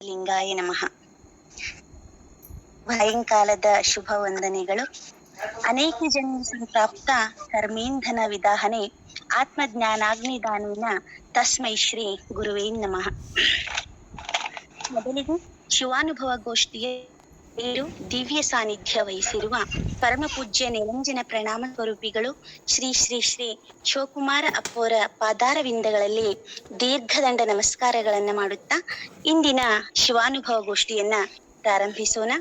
ಲಿಂಗಾಯ ನಮಃ. ಸಾಯಂಕಾಲದ ಶುಭ ವಂದನೆಗಳು. ಅನೇಕ ಜನ್ಮ ಸಂಪ್ರಾಪ್ತ ಕರ್ಮೇಂಧನ ವಿದಾಹನೆ ಆತ್ಮಜ್ಞಾನಾಗ್ನಿದಾನೇನ ತಸ್ಮೈ ಶ್ರೀ ಗುರುವೇ ನಮಃ. ಮೊದಲಿಗೆ ಶಿವಾನುಭವ ಗೋಷ್ಠಿಯ ದಿವ್ಯ ಸಾನ್ನಿಧ್ಯ ವಹಿಸಿರುವ ಪರಮ ಪೂಜ್ಯ ನಿರಂಜನ ಪ್ರಣಾಮ ಸ್ವರೂಪಿಗಳು ಶ್ರೀ ಶ್ರೀ ಶ್ರೀ ಶಿವಕುಮಾರ ಅಪ್ಪೋರ ಪಾದಾರವಿಂದಗಳಲ್ಲಿ ದೀರ್ಘದಂಡ ನಮಸ್ಕಾರಗಳನ್ನ ಮಾಡುತ್ತಾ ಇಂದಿನ ಶಿವಾನುಭವ ಗೋಷ್ಠಿಯನ್ನ ಪ್ರಾರಂಭಿಸೋಣ.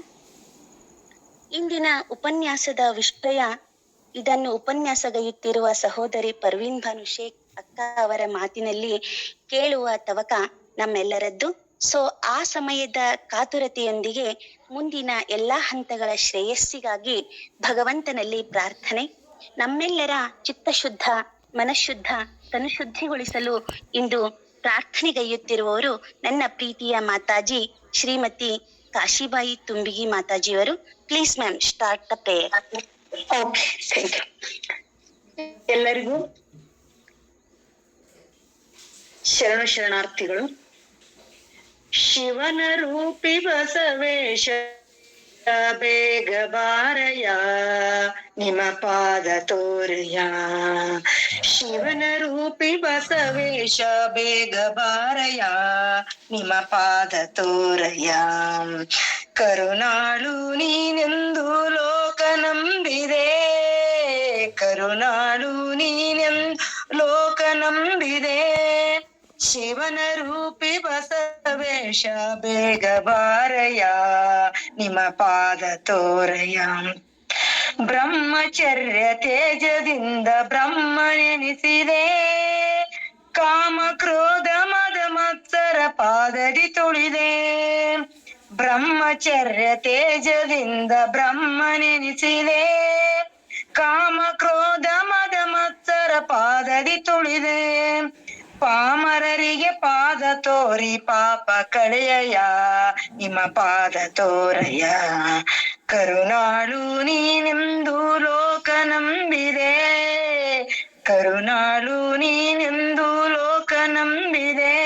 ಇಂದಿನ ಉಪನ್ಯಾಸದ ವಿಷಯ, ಇದನ್ನು ಉಪನ್ಯಾಸಗೈಯುತ್ತಿರುವ ಸಹೋದರಿ ಪರ್ವೀನ್ ಬಾನು ಶೇಖ್ ಅಕ್ಕ ಅವರ ಮಾತಿನಲ್ಲಿ ಕೇಳುವ ತವಕ ನಮ್ಮೆಲ್ಲರದ್ದು. ಸೊ ಆ ಸಮಯದ ಕಾತುರತೆಯೊಂದಿಗೆ ಮುಂದಿನ ಎಲ್ಲಾ ಹಂತಗಳ ಶ್ರೇಯಸ್ಸಿಗಾಗಿ ಭಗವಂತನಲ್ಲಿ ಪ್ರಾರ್ಥನೆ. ನಮ್ಮೆಲ್ಲರ ಚಿತ್ತಶುದ್ಧ, ಮನಶುದ್ಧ, ತನುಶುದ್ಧಿಗೊಳಿಸಲು ಇಂದು ಪ್ರಾರ್ಥನೆಗೈಯುತ್ತಿರುವವರು ನನ್ನ ಪ್ರೀತಿಯ ಮಾತಾಜಿ ಶ್ರೀಮತಿ ಕಾಶಿಬಾಯಿ ತುಂಬಿಗಿ ಮಾತಾಜಿಯವರು. Please ma'am, start the prayer. Okay, thank you. ಎಲ್ಲರಿಗೂ ಶರಣಾರ್ಥಿಗಳು. ಶಿವನ ರೂಪಿ ಬಸವೇಶ ಬೇಗ ಬಾರಯ, ನಿಮ್ಮ ಪಾದ ತೋರಯ. ಶಿವನ ರೂಪಿ ಬಸವೇಶ ಬೇಗ ಬಾರಯ, ನಿಮ್ಮ ಪಾದ ತೋರಯ. ಕರುಣಾಳು ನೀನೆಂದು ಲೋಕ ನಂಬಿದೆ, ಕರುಣಾಳು ನೀನೆಂದು ಲೋಕ ನಂಬಿದೆ. ಶಿವನ ರೂಪಿ ಬಸವೇಶ ಬೇಗ ಬಾರಯ, ನಿಮ್ಮ ಪಾದ ತೋರಯ. ಬ್ರಹ್ಮಚರ್ಯ ತೇಜದಿಂದ ಬ್ರಹ್ಮನೆನಿಸಿದೆ, ಕಾಮ ಕ್ರೋಧ ಮದ ಮತ್ಸರ ಪಾದದಿ ತುಳಿದೆ. ಬ್ರಹ್ಮಚರ್ಯ ತೇಜದಿಂದ ಬ್ರಹ್ಮನೆನಿಸಿದೆ, ಕಾಮ ಕ್ರೋಧ ಮದ ಮತ್ಸರ ಪಾದದಿ ತುಳಿದೆ. ಪಾಮರರಿಗೆ ಪಾದ ತೋರಿ ಪಾಪ ಕಳೆಯ, ನಿಮ್ಮ ಪಾದ ತೋರಯ. ಕರುಣಾಳು ನೀನೆಂದು ಲೋಕ ನಂಬಿದೆ, ಕರುಣಾಳು ನೀನೆಂದು ಲೋಕ ನಂಬಿದೆ.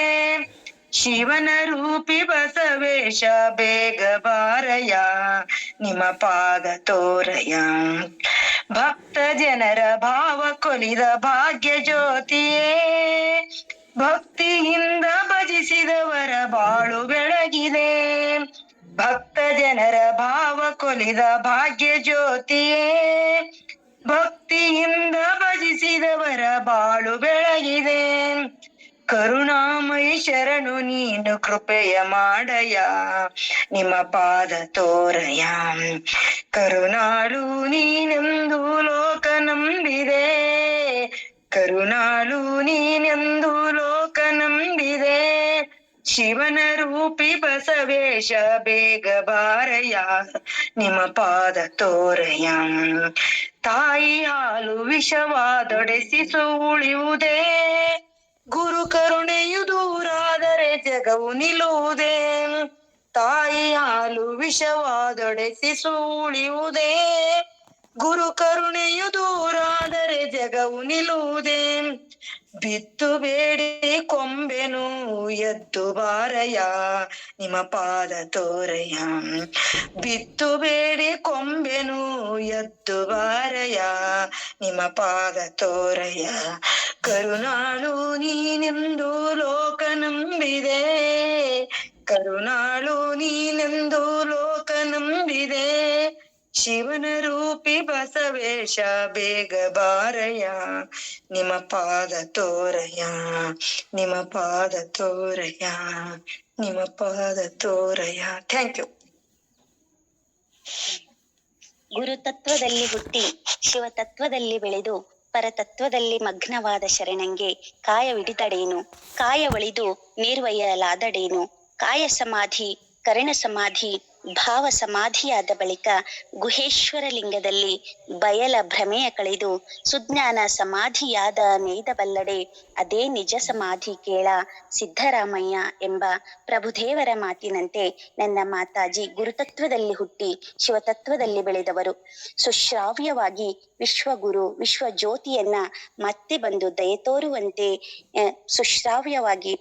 ಶಿವನ ರೂಪಿ ಬಸವೇಶ ಬೇಗ ಬಾರಯ, ನಿಮ್ಮ ಪಾದ ತೋರಯ. ಭಕ್ತ ಜನರ ಭಾವ ಕೊಲಿದ ಭಾಗ್ಯ ಜ್ಯೋತಿಯೇ, ಭಕ್ತಿಯಿಂದ ಭಜಿಸಿದವರ ಬಾಳು ಬೆಳಗಿದೆ. ಭಕ್ತ ಜನರ ಭಾವ ಕೊಲಿದ ಭಾಗ್ಯ ಜ್ಯೋತಿಯೇ, ಭಕ್ತಿಯಿಂದ ಭಜಿಸಿದವರ ಬಾಳು ಬೆಳಗಿದೆ. ಕರುಣಾಮಯಿ ಶರಣು ನೀನು ಕೃಪೆಯ ಮಾಡಯ, ನಿಮ್ಮ ಪಾದ ತೋರಯ. ಕರುಣಾಳು ನೀನೆಂದು ಲೋಕ ನಂಬಿದೆ, ಕರುಣಾಳು ನೀನೆಂದು ಲೋಕ ನಂಬಿದೆ. ಶಿವನ ರೂಪಿ ಬಸವೇಶ ಬೇಗ ಬಾರಯ, ನಿಮ್ಮ ಪಾದ ತೋರಯ. ತಾಯಿ ಹಾಲು ವಿಷವಾದೊಡೆಸಿಸು ಉಳಿಯುವುದೇ, ಗುರು ಕರುಣೆಯು ದೂರಾದರೆ ಜಗವು ನಿಲ್ಲುವುದೇ. ತಾಯಿ ಹಾಲು ವಿಷವಾದೊಡೆಸಿಸು ಉಳಿಯುವುದೇ, ಗುರು ಕರುಣೆಯು ದೂರಾದರೆ ಜಗವು ನಿಲ್ಲುವುದೇ. ಬಿತ್ತು ಬೇಡಿ ಕೊಂಬೆನು ಎದ್ದು ಬಾರಯ, ನಿಮ್ಮ ಪಾದ ತೋರಯ. ಬಿತ್ತು ಬೇಡಿ ಕೊಂಬೆನು ಎದ್ದು ಬಾರಯ, ನಿಮ್ಮ ಪಾದ ತೋರಯ. ಕರುಣಾಳು ನೀನೆಂದು ಲೋಕ ನಂಬಿದೆ, ಕರುಣಾಳು ನೀನೆಂದು ಲೋಕ ನಂಬಿದೆ. ಶಿವನ ರೂಪಿ ಬಸವೇಶ ಬೇಗ ಬಾರಯ, ನಿಮ್ಮ ಪಾದ ತೋರಯ, ನಿಮ್ಮ ಪಾದ ತೋರಯ, ನಿಮ್ಮ ಪಾದ ತೋರಯ. Thank you. ಗುರುತತ್ವದಲ್ಲಿ ಹುಟ್ಟಿ ಶಿವತತ್ವದಲ್ಲಿ ಬೆಳೆದು ಪರತತ್ವದಲ್ಲಿ ಮಗ್ನವಾದ ಶರಣಂಗೆ ಕಾಯವಿಡಿದಡೇನು, ಕಾಯ ಒಳಿದು ನಿರ್ವಯಲಾದಡೇನು. ಕಾಯ ಸಮಾಧಿ, ಕರಣ ಸಮಾಧಿ, ಭಾವ ಸಮಾಧಿಯಾದ ಬಳಿಕ ಗುಹೇಶ್ವರ ಲಿಂಗದಲ್ಲಿ ಬಯಲ ಭ್ರಮೆಯ ಕಳೆದು ಸುಜ್ಞಾನ ಸಮಾಧಿಯಾದ ನೇದಬಲ್ಲಡೆ. ಅದೇ ನಿಜ ಸಮಾಧಿ ಕೇಳ ಸಿದ್ದರಾಮಯ್ಯ ಎಂಬ ಪ್ರಭುದೇವರ ಮಾತಿನಂತೆ ನನ್ನ ಮಾತಾಜಿ ಗುರುತತ್ವದಲ್ಲಿ ಹುಟ್ಟಿ ಶಿವತತ್ವದಲ್ಲಿ ಬೆಳೆದವರು. ಸುಶ್ರಾವ್ಯವಾಗಿ ವಿಶ್ವಗುರು ವಿಶ್ವ ಜ್ಯೋತಿಯನ್ನ ಮತ್ತೆ ಬಂದು ದಯೆ ತೋರುವಂತೆ ಸುಶ್ರಾವ್ಯವಾಗಿ